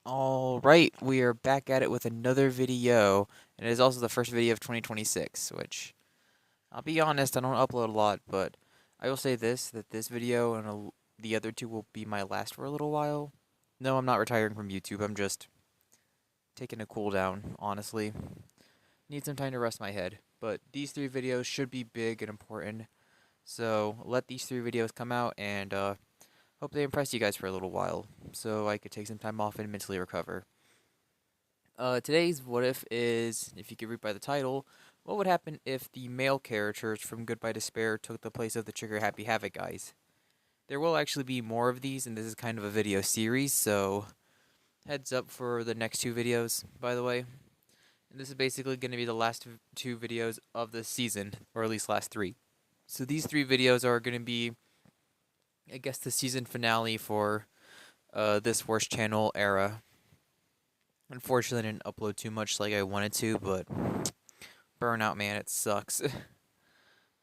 Alright, we are back at it with another video, and it is also the first video of 2026, which, I'll be honest, I don't upload a lot, but I will say this, that this video and the other two will be my last for a little while. No, I'm not retiring from YouTube, I'm just taking a cool down, honestly. Need some time to rest my head, but these three videos should be big and important, so let these three videos come out, and hope they impress you guys for a little while, so I could take some time off and mentally recover. Today's what if is, if you could read by the title, what would happen if the male characters from Goodbye Despair took the place of the Trigger Happy Havoc guys? There will actually be more of these, and this is kind of a video series, so heads up for the next two videos, by the way. And this is basically going to be the last two videos of the season, or at least last three. So these three videos are going to be, I guess, the season finale for this Worst Channel era. Unfortunately, I didn't upload too much like I wanted to, but burnout, man, it sucks.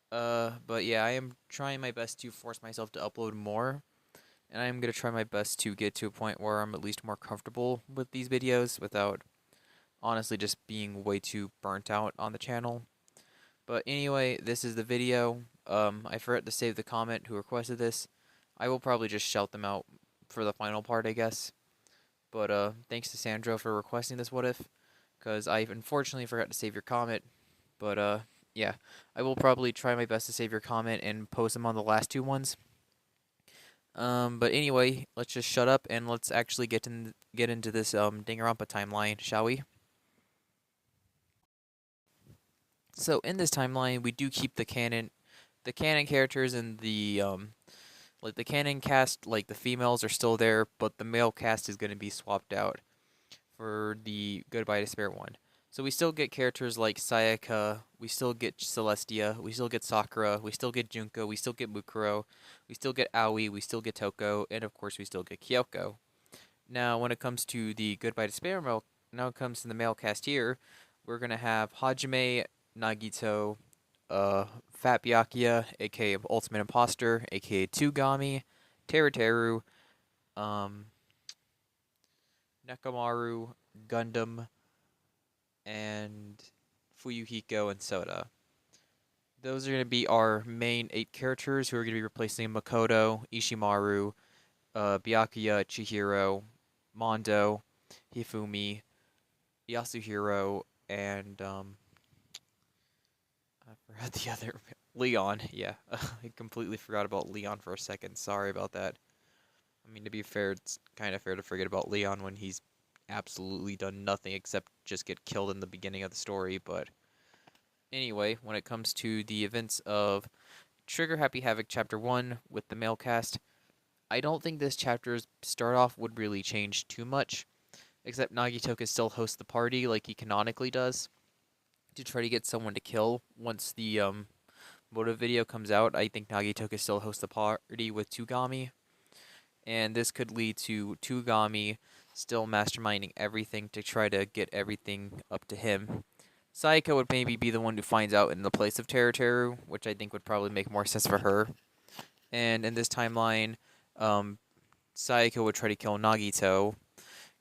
But yeah, I am trying my best to force myself to upload more, and I am gonna try my best to get to a point where I'm at least more comfortable with these videos without honestly just being way too burnt out on the channel. But anyway, this is the video. I forgot to save the comment who requested this. I will probably just shout them out for the final part, I guess. But thanks to Sandro for requesting this what if, because I unfortunately forgot to save your comment. But yeah, I will probably try my best to save your comment and post them on the last two ones. But anyway, let's just shut up and let's actually get into this Danganronpa timeline, shall we? So in this timeline, we do keep the canon characters and the like the canon cast, like the females are still there, but the male cast is going to be swapped out for the Goodbye Despair one. So we still get characters like Sayaka, we still get Celestia, we still get Sakura, we still get Junko, we still get Mukuro, we still get Aoi, we still get Toko, and of course we still get Kyoko. Now when it comes to the Goodbye Despair now it comes to the male cast here, we're gonna have Hajime, Nagito, Fat Byakuya, aka Ultimate Imposter, aka Tugami, Teru, um, Nekamaru, Gundam, and Fuyuhiko and Soda. Those are going to be our main 8 characters who are going to be replacing Makoto, Ishimaru, Byakuya, Chihiro, Mondo, Hifumi, Yasuhiro, and I forgot the other Leon. Yeah, I completely forgot about Leon for a second. Sorry about that. I mean, to be fair, it's kind of fair to forget about Leon when he's absolutely done nothing except just get killed in the beginning of the story, but anyway, when it comes to the events of Trigger Happy Havoc Chapter 1 with the male cast, I don't think this chapter's start off would really change too much, except Nagito could still host the party like he canonically does to try to get someone to kill. Once the motive video comes out, I think Nagito could still host the party with Tugami, and this could lead to Tugami still masterminding everything to try to get everything up to him. Sayaka would maybe be the one who finds out in the place of Teru, which I think would probably make more sense for her. And in this timeline, Sayaka would try to kill Nagito,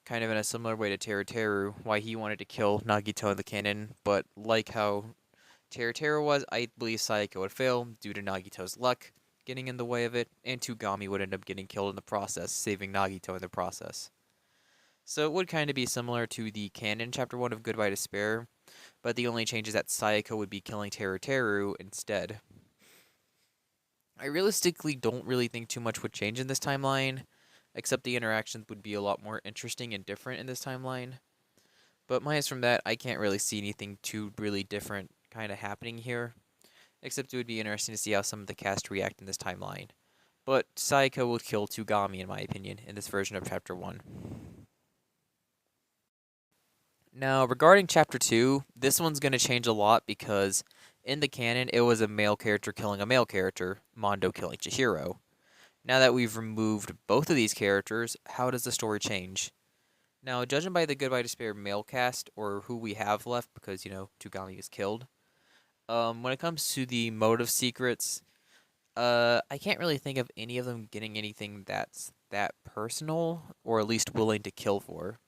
kind of in a similar way to Teru, why he wanted to kill Nagito in the canon, but like how Teru was, I believe Sayaka would fail due to Nagito's luck getting in the way of it, and Tugami would end up getting killed in the process, saving Nagito in the process. So it would kind of be similar to the canon Chapter 1 of Goodbye Despair, but the only change is that Sayaka would be killing Teru instead. I realistically don't really think too much would change in this timeline, except the interactions would be a lot more interesting and different in this timeline. But minus from that, I can't really see anything too really different kind of happening here, except it would be interesting to see how some of the cast react in this timeline. But Sayaka will kill Tugami, in my opinion, in this version of Chapter 1. Now, regarding Chapter 2, this one's going to change a lot because in the canon, it was a male character killing a male character, Mondo killing Chihiro. Now that we've removed both of these characters, how does the story change? Now, judging by the Goodbye Despair male cast, or who we have left, because, Tugami is killed, when it comes to the motive secrets, I can't really think of any of them getting anything that's that personal, or at least willing to kill for.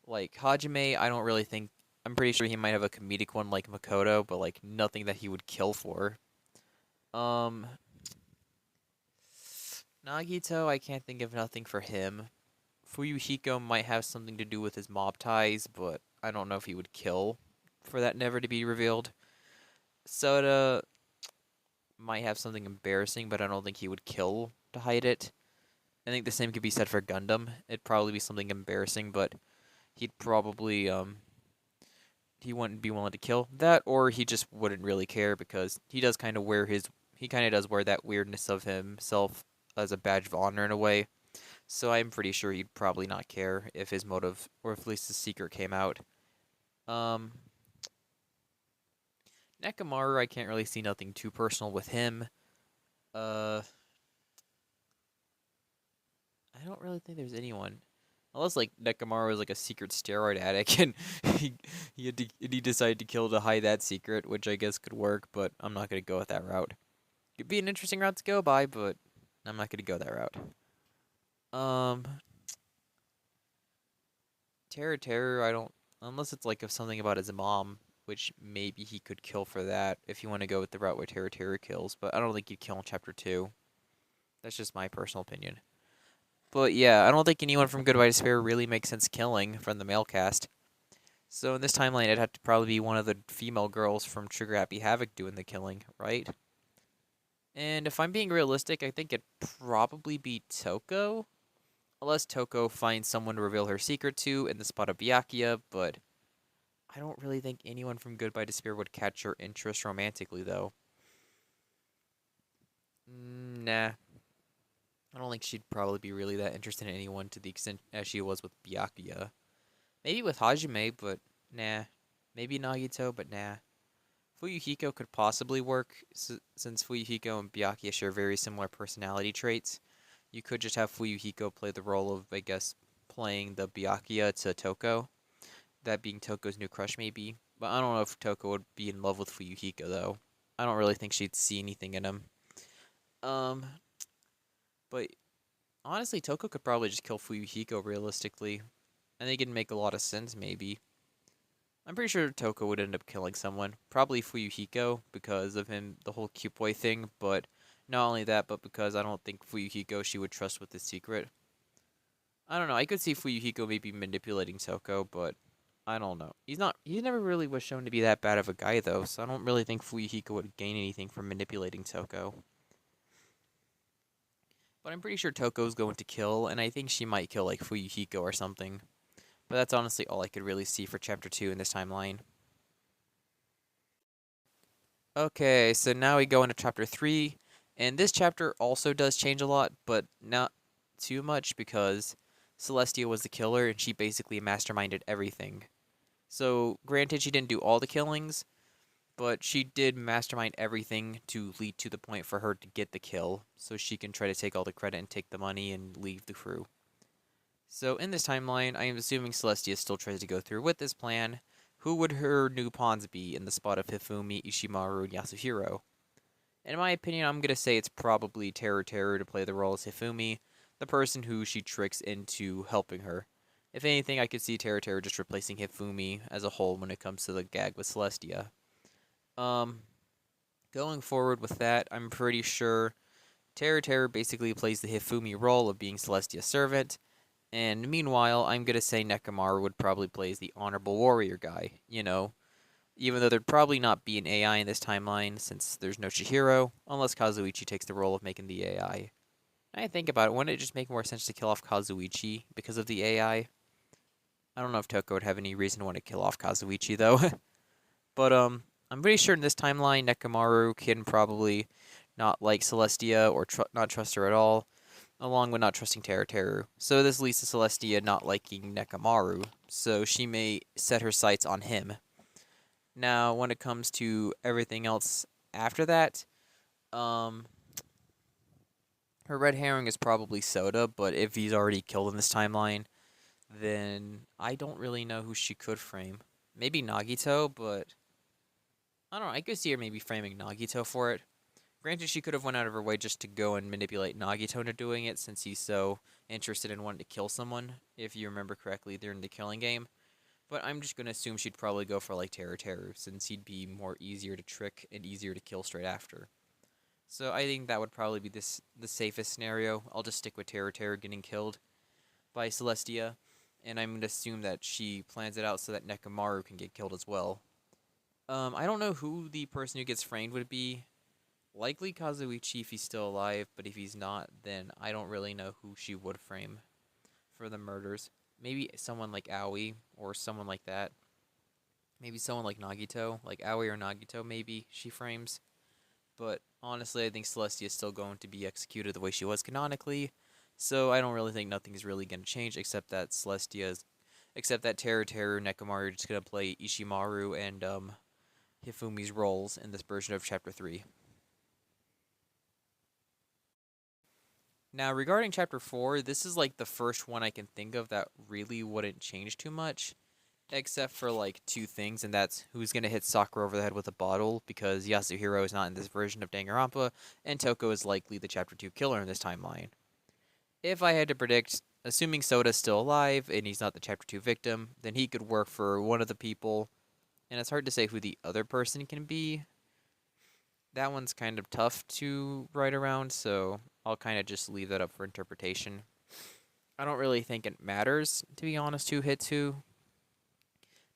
Like Hajime, I don't really think. I'm pretty sure he might have a comedic one like Makoto, but like nothing that he would kill for. Um, Nagito, I can't think of nothing for him. Fuyuhiko might have something to do with his mob ties, but I don't know if he would kill for that never to be revealed. Soda might have something embarrassing, but I don't think he would kill to hide it. I think the same could be said for Gundam. It'd probably be something embarrassing, but he'd probably he wouldn't be willing to kill that, or he just wouldn't really care because he kind of does wear that weirdness of himself as a badge of honor in a way. So I'm pretty sure he'd probably not care if his motive or if at least his secret came out. Um, Nekomaru, I can't really see nothing too personal with him. Uh, I don't really think there's anyone. Unless like Nekomaru was like a secret steroid addict and he he decided to kill to hide that secret, which I guess could work, but I'm not gonna go with that route. It'd be an interesting route to go by, but I'm not gonna go that route. Um, Terror, I don't unless it's like of something about his mom, which maybe he could kill for that if you want to go with the route where Terror kills, but I don't think he'd kill in chapter 2. That's just my personal opinion. But yeah, I don't think anyone from Goodbye Despair really makes sense killing from the male cast. So in this timeline, it'd have to probably be one of the female girls from Trigger Happy Havoc doing the killing, right? And if I'm being realistic, I think it'd probably be Toko. Unless Toko finds someone to reveal her secret to in the spot of Byakuya, but I don't really think anyone from Goodbye Despair would catch her interest romantically, though. Nah. I don't think she'd probably be really that interested in anyone to the extent as she was with Byakuya. Maybe with Hajime, but nah. Maybe Nagito, but nah. Fuyuhiko could possibly work, since Fuyuhiko and Byakuya share very similar personality traits. You could just have Fuyuhiko play the role of, I guess, playing the Byakuya to Toko. That being Toko's new crush, maybe. But I don't know if Toko would be in love with Fuyuhiko, though. I don't really think she'd see anything in him. Um, but honestly, Toko could probably just kill Fuyuhiko realistically. I think it'd make a lot of sense, maybe. I'm pretty sure Toko would end up killing someone. Probably Fuyuhiko because of him, the whole cute boy thing. But not only that, but because I don't think Fuyuhiko she would trust with the secret. I don't know. I could see Fuyuhiko maybe manipulating Toko, but I don't know. He's not. He never really was shown to be that bad of a guy, though. So I don't really think Fuyuhiko would gain anything from manipulating Toko. But I'm pretty sure Toko's going to kill, and I think she might kill like Fuyuhiko or something. But that's honestly all I could really see for chapter 2 in this timeline. Okay, so now we go into chapter 3, and this chapter also does change a lot, but not too much because Celestia was the killer and she basically masterminded everything. So, granted, she didn't do all the killings, but she did mastermind everything to lead to the point for her to get the kill, so she can try to take all the credit and take the money and leave the crew. So in this timeline, I am assuming Celestia still tries to go through with this plan. Who would her new pawns be in the spot of Hifumi, Ishimaru, and Yasuhiro? In my opinion, I'm going to say it's probably Terror to play the role as Hifumi, the person who she tricks into helping her. If anything, I could see Terror just replacing Hifumi as a whole when it comes to the gag with Celestia. Um, Going forward with that, I'm pretty sure Terror basically plays the Hifumi role of being Celestia's servant, and meanwhile, I'm gonna say Nekomaru would probably play as the honorable warrior guy, even though there'd probably not be an AI in this timeline since there's no Chihiro, unless Kazuichi takes the role of making the AI. I think about it, wouldn't it just make more sense to kill off Kazuichi because of the AI? I don't know if Toko would have any reason to want to kill off Kazuichi though. But I'm pretty sure in this timeline Nekomaru can probably not like Celestia or not trust her at all, along with not trusting Terror. So this leads to Celestia not liking Nekomaru, so she may set her sights on him. Now, when it comes to everything else after that, um, her red herring is probably Soda, but if he's already killed in this timeline, then I don't really know who she could frame. Maybe Nagito, but I don't know. I could see her maybe framing Nagito for it. Granted, she could have went out of her way just to go and manipulate Nagito into doing it, since he's so interested in wanting to kill someone, if you remember correctly during the killing game. But I'm just going to assume she'd probably go for like Teru, since he'd be more easier to trick and easier to kill straight after. So I think that would probably be the safest scenario. I'll just stick with Teru getting killed by Celestia, and I'm going to assume that she plans it out so that Nekomaru can get killed as well. I don't know who the person who gets framed would be. Likely Kazuichi if he's still alive, but if he's not, then I don't really know who she would frame for the murders. Maybe someone like Aoi or someone like that. Maybe someone like Nagito, like Aoi or Nagito, maybe she frames. But honestly, I think Celestia is still going to be executed the way she was canonically. So I don't really think nothing's really going to change except that Teru Nekomaru are just going to play Ishimaru and Hifumi's roles in this version of Chapter 3. Now, regarding Chapter 4, this is like the first one I can think of that really wouldn't change too much, except for like two things, and that's who's going to hit Sakura over the head with a bottle, because Yasuhiro is not in this version of Danganronpa, and Toko is likely the Chapter 2 killer in this timeline. If I had to predict, assuming Soda's still alive and he's not the Chapter 2 victim, then he could work for one of the people, and it's hard to say who the other person can be. That one's kind of tough to write around, so I'll kind of just leave that up for interpretation. I don't really think it matters, to be honest, who hits who.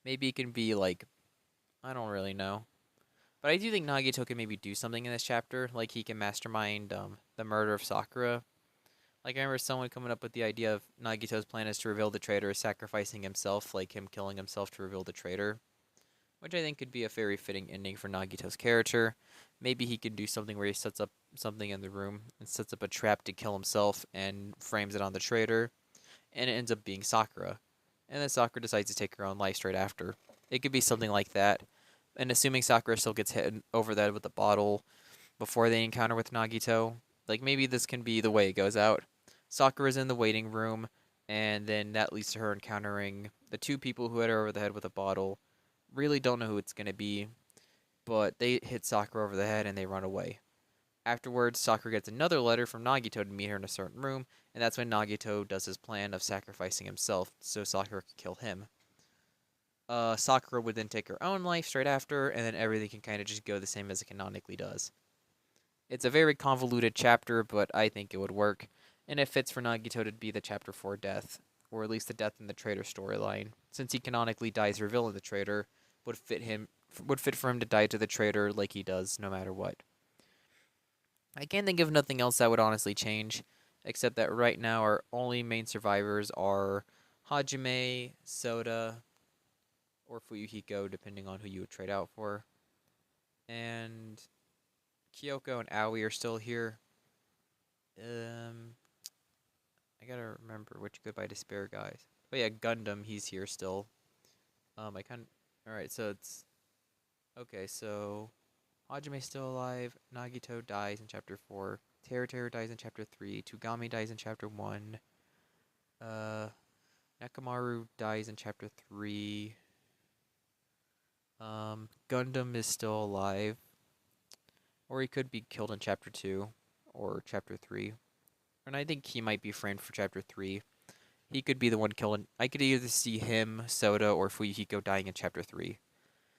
Maybe it can be like, I don't really know. But I do think Nagito can maybe do something in this chapter, like he can mastermind the murder of Sakura. Like I remember someone coming up with the idea of Nagito's plan is to reveal the traitor sacrificing himself, like him killing himself to reveal the traitor, which I think could be a very fitting ending for Nagito's character. Maybe he could do something where he sets up something in the room and sets up a trap to kill himself and frames it on the traitor, and it ends up being Sakura. And then Sakura decides to take her own life straight after. It could be something like that. And assuming Sakura still gets hit over the head with a bottle before they encounter with Nagito, like maybe this can be the way it goes out. Sakura's in the waiting room, and then that leads to her encountering the two people who hit her over the head with a bottle. Really don't know who it's going to be, but they hit Sakura over the head and they run away. Afterwards, Sakura gets another letter from Nagito to meet her in a certain room, and that's when Nagito does his plan of sacrificing himself so Sakura could kill him. Sakura would then take her own life straight after, and then everything can kind of just go the same as it canonically does. It's a very convoluted chapter, but I think it would work, and it fits for Nagito to be the Chapter 4 death, or at least the death in the traitor storyline, since he canonically dies revealing the traitor. Would fit for him to die to the traitor like he does, no matter what. I can't think of nothing else that would honestly change, except that right now our only main survivors are Hajime, Soda, or Fuyuhiko, depending on who you would trade out for. And Kyoko and Aoi are still here. I gotta remember which Goodbye Despair guys. But yeah, Gundam, he's here still. Alright, so it's... Okay, so... Hajime's still alive. Nagito dies in Chapter 4. Teru dies in Chapter 3. Tugami dies in Chapter 1. Nekomaru dies in Chapter 3. Gundam is still alive. Or he could be killed in Chapter 2. Or Chapter 3. And I think he might be framed for Chapter 3. He could be the one killed. I could either see him, Soda, or Fuyuhiko dying in Chapter 3.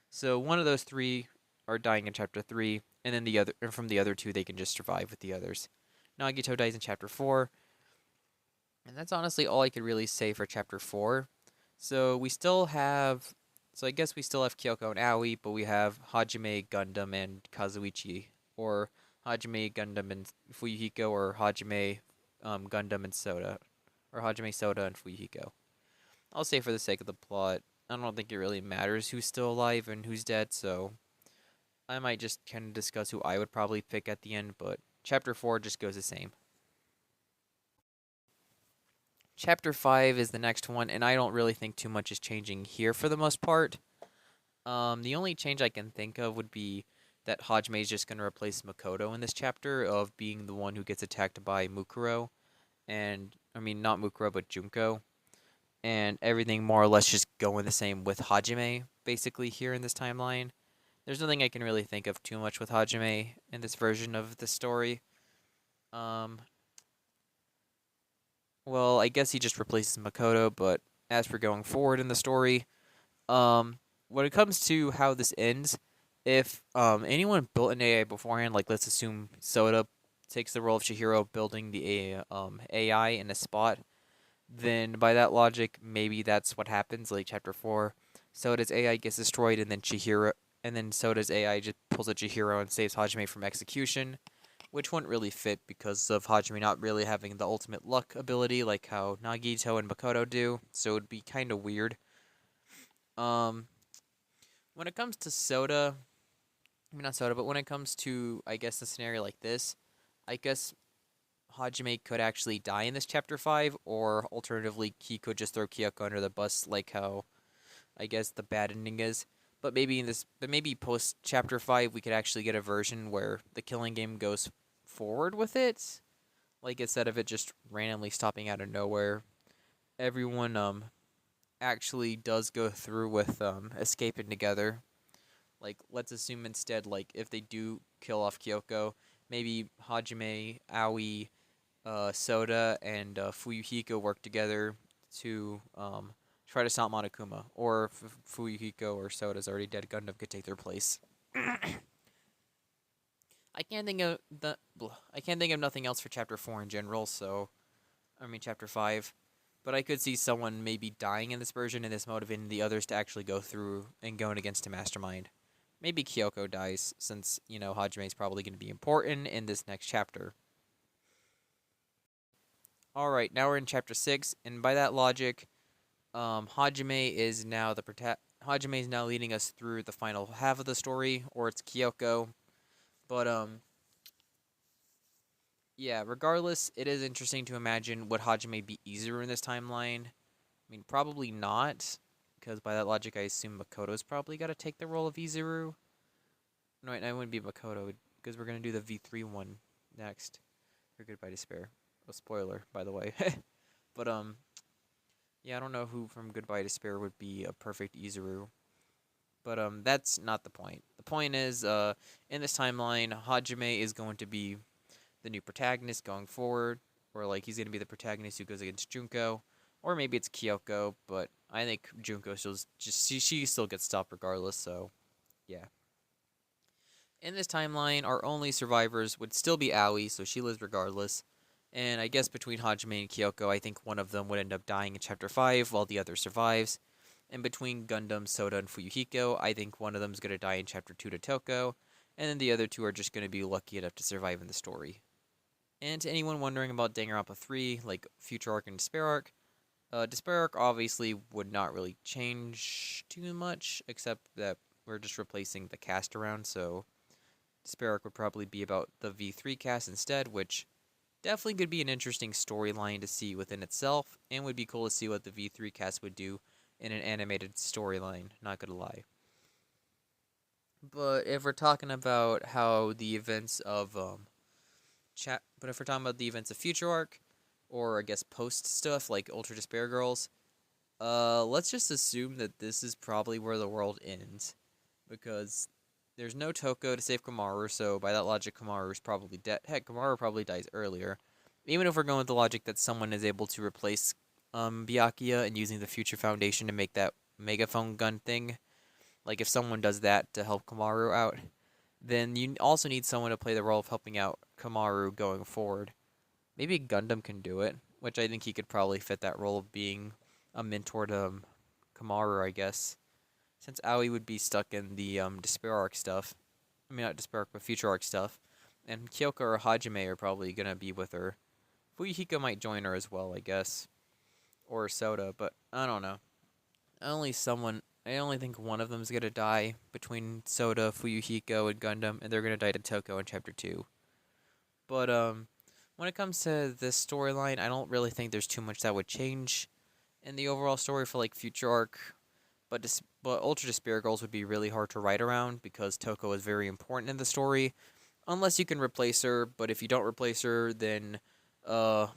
So one of those three are dying in Chapter 3, and then from the other two, they can just survive with the others. Nagito dies in Chapter 4, and that's honestly all I could really say for Chapter 4. So I guess we still have Kyoko and Aoi, but we have Hajime, Gundam, and Kazuichi, or Hajime, Gundam, and Fuyuhiko, or Hajime, Gundam, and Soda, or Hajime, Soda, and Fuyuhiko. I'll say for the sake of the plot, I don't think it really matters who's still alive and who's dead, so I might just kind of discuss who I would probably pick at the end, but Chapter 4 just goes the same. Chapter 5 is the next one, and I don't really think too much is changing here for the most part. The only change I can think of would be that Hajime is just going to replace Makoto in this chapter of being the one who gets attacked by Mukuro, and, I mean, not Mukuro, but Junko, and everything more or less just going the same with Hajime, basically, here in this timeline. there's nothing I can really think of too much with Hajime in this version of the story. Um, well, I guess he just replaces Makoto, but as for going forward in the story, um, when it comes to how this ends, if anyone built an AI beforehand, like let's assume Soda takes the role of Chihiro building the AI in a spot, then by that logic, maybe that's what happens. Like chapter 4, Soda's AI gets destroyed, and then Chihiro, and then Soda's AI just pulls a Chihiro and saves Hajime from execution, which wouldn't really fit because of Hajime not really having the ultimate luck ability like how Nagito and Makoto do. So it'd be kind of weird. Um, when it comes to Soda, I mean not Soda, but when it comes to I guess a scenario like this, I guess Hajime could actually die in this chapter 5, or alternatively, he could just throw Kyoko under the bus, like how I guess the bad ending is. But maybe post chapter 5, we could actually get a version where the killing game goes forward with it. Like instead of it just randomly stopping out of nowhere, everyone actually does go through with escaping together. Like let's assume instead, like if they do kill off Kyoko, maybe Hajime, Aoi, Soda and Fuyuhiko work together to try to stop Monokuma, or if Fuyuhiko or Soda's already dead, Gundam could take their place. I can't think of nothing else for chapter 4 in general. So I mean chapter 5, but I could see someone maybe dying in this version, and this motivating the others to actually go through and going against a mastermind. Maybe Kyoko dies, since Hajime is probably going to be important in this next chapter. All right, now we're in chapter 6, and by that logic, Hajime is now Hajime is now leading us through the final half of the story, or it's Kyoko. But yeah. Regardless, it is interesting to imagine would Hajime be Izuru in this timeline. I mean, probably not, because by that logic, I assume Makoto's probably got to take the role of Izuru. No, wait, it wouldn't be Makoto, because we're gonna do the V3 one next. For Goodbye Despair. A spoiler, by the way. But yeah, I don't know who from Goodbye Despair would be a perfect Izuru. But that's not the point. The point is, in this timeline, Hajime is going to be the new protagonist going forward, or like he's gonna be the protagonist who goes against Junko, or maybe it's Kyoko. But I think Junko she still gets stopped regardless. So yeah. In this timeline, our only survivors would still be Aoi, so she lives regardless. And I guess between Hajime and Kyoko, I think one of them would end up dying in chapter 5 while the other survives. And between Gundam, Soda, and Fuyuhiko, I think one of them's going to die in chapter 2 to Toko, and then the other two are just going to be lucky enough to survive in the story. And to anyone wondering about Danganronpa 3, like Future Arc and Despair Arc, Despair Arc obviously would not really change too much, except that we're just replacing the cast around, so Despair Arc would probably be about the V3 cast instead, which definitely could be an interesting storyline to see within itself, and would be cool to see what the V3 cast would do in an animated storyline, not gonna lie. But if we're talking about how the events of but if we're talking about the events of Future Arc, or I guess post stuff like Ultra Despair Girls, let's just assume that this is probably where the world ends, because there's no Toko to save Kamaru, so by that logic, Kamaru's probably dead. Heck, Kamaru probably dies earlier. Even if we're going with the logic that someone is able to replace Byakuya and using the Future Foundation to make that megaphone gun thing, like if someone does that to help Kamaru out, then you also need someone to play the role of helping out Kamaru going forward. Maybe Gundam can do it, which I think he could probably fit that role of being a mentor to Kamaru, I guess. Since Aoi would be stuck in the Despair Arc stuff. I mean, not Despair Arc, but Future Arc stuff. And Kyoko or Hajime are probably going to be with her. Fuyuhiko might join her as well, I guess. Or Soda, but I don't know. I only think one of them's going to die between Soda, Fuyuhiko, and Gundam, and they're going to die to Toko in Chapter 2. But when it comes to this storyline, I don't really think there's too much that would change in the overall story for like Future Arc. But Ultra Despair Girls would be really hard to write around because Toko is very important in the story, unless you can replace her. But if you don't replace her, then Kamaru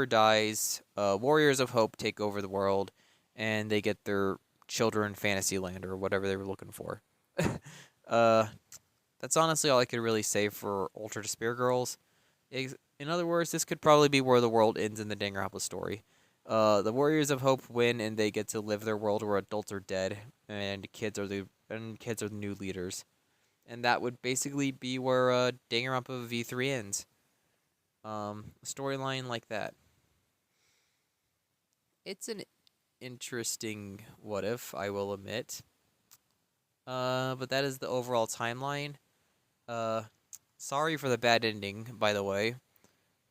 dies. Warriors of Hope take over the world, and they get their children Fantasyland or whatever they were looking for. uh, that's honestly all I could really say for Ultra Despair Girls. In other words, this could probably be where the world ends in the Danganronpa story. The Warriors of Hope win, and they get to live their world where adults are dead, and kids are the new leaders. And that would basically be where Danganronpa V3 ends. A storyline like that. It's an interesting what if, I will admit. But that is the overall timeline. Uh, Sorry for the bad ending, by the way.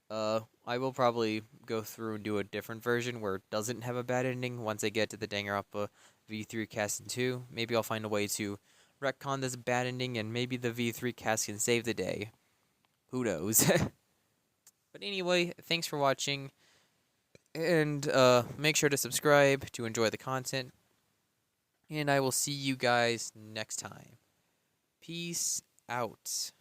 I will probably go through and do a different version where it doesn't have a bad ending once I get to the Danganronpa V3 cast in 2. Maybe I'll find a way to retcon this bad ending and maybe the V3 cast can save the day. Who knows? But anyway, thanks for watching. And make sure to subscribe to enjoy the content. And I will see you guys next time. Peace out.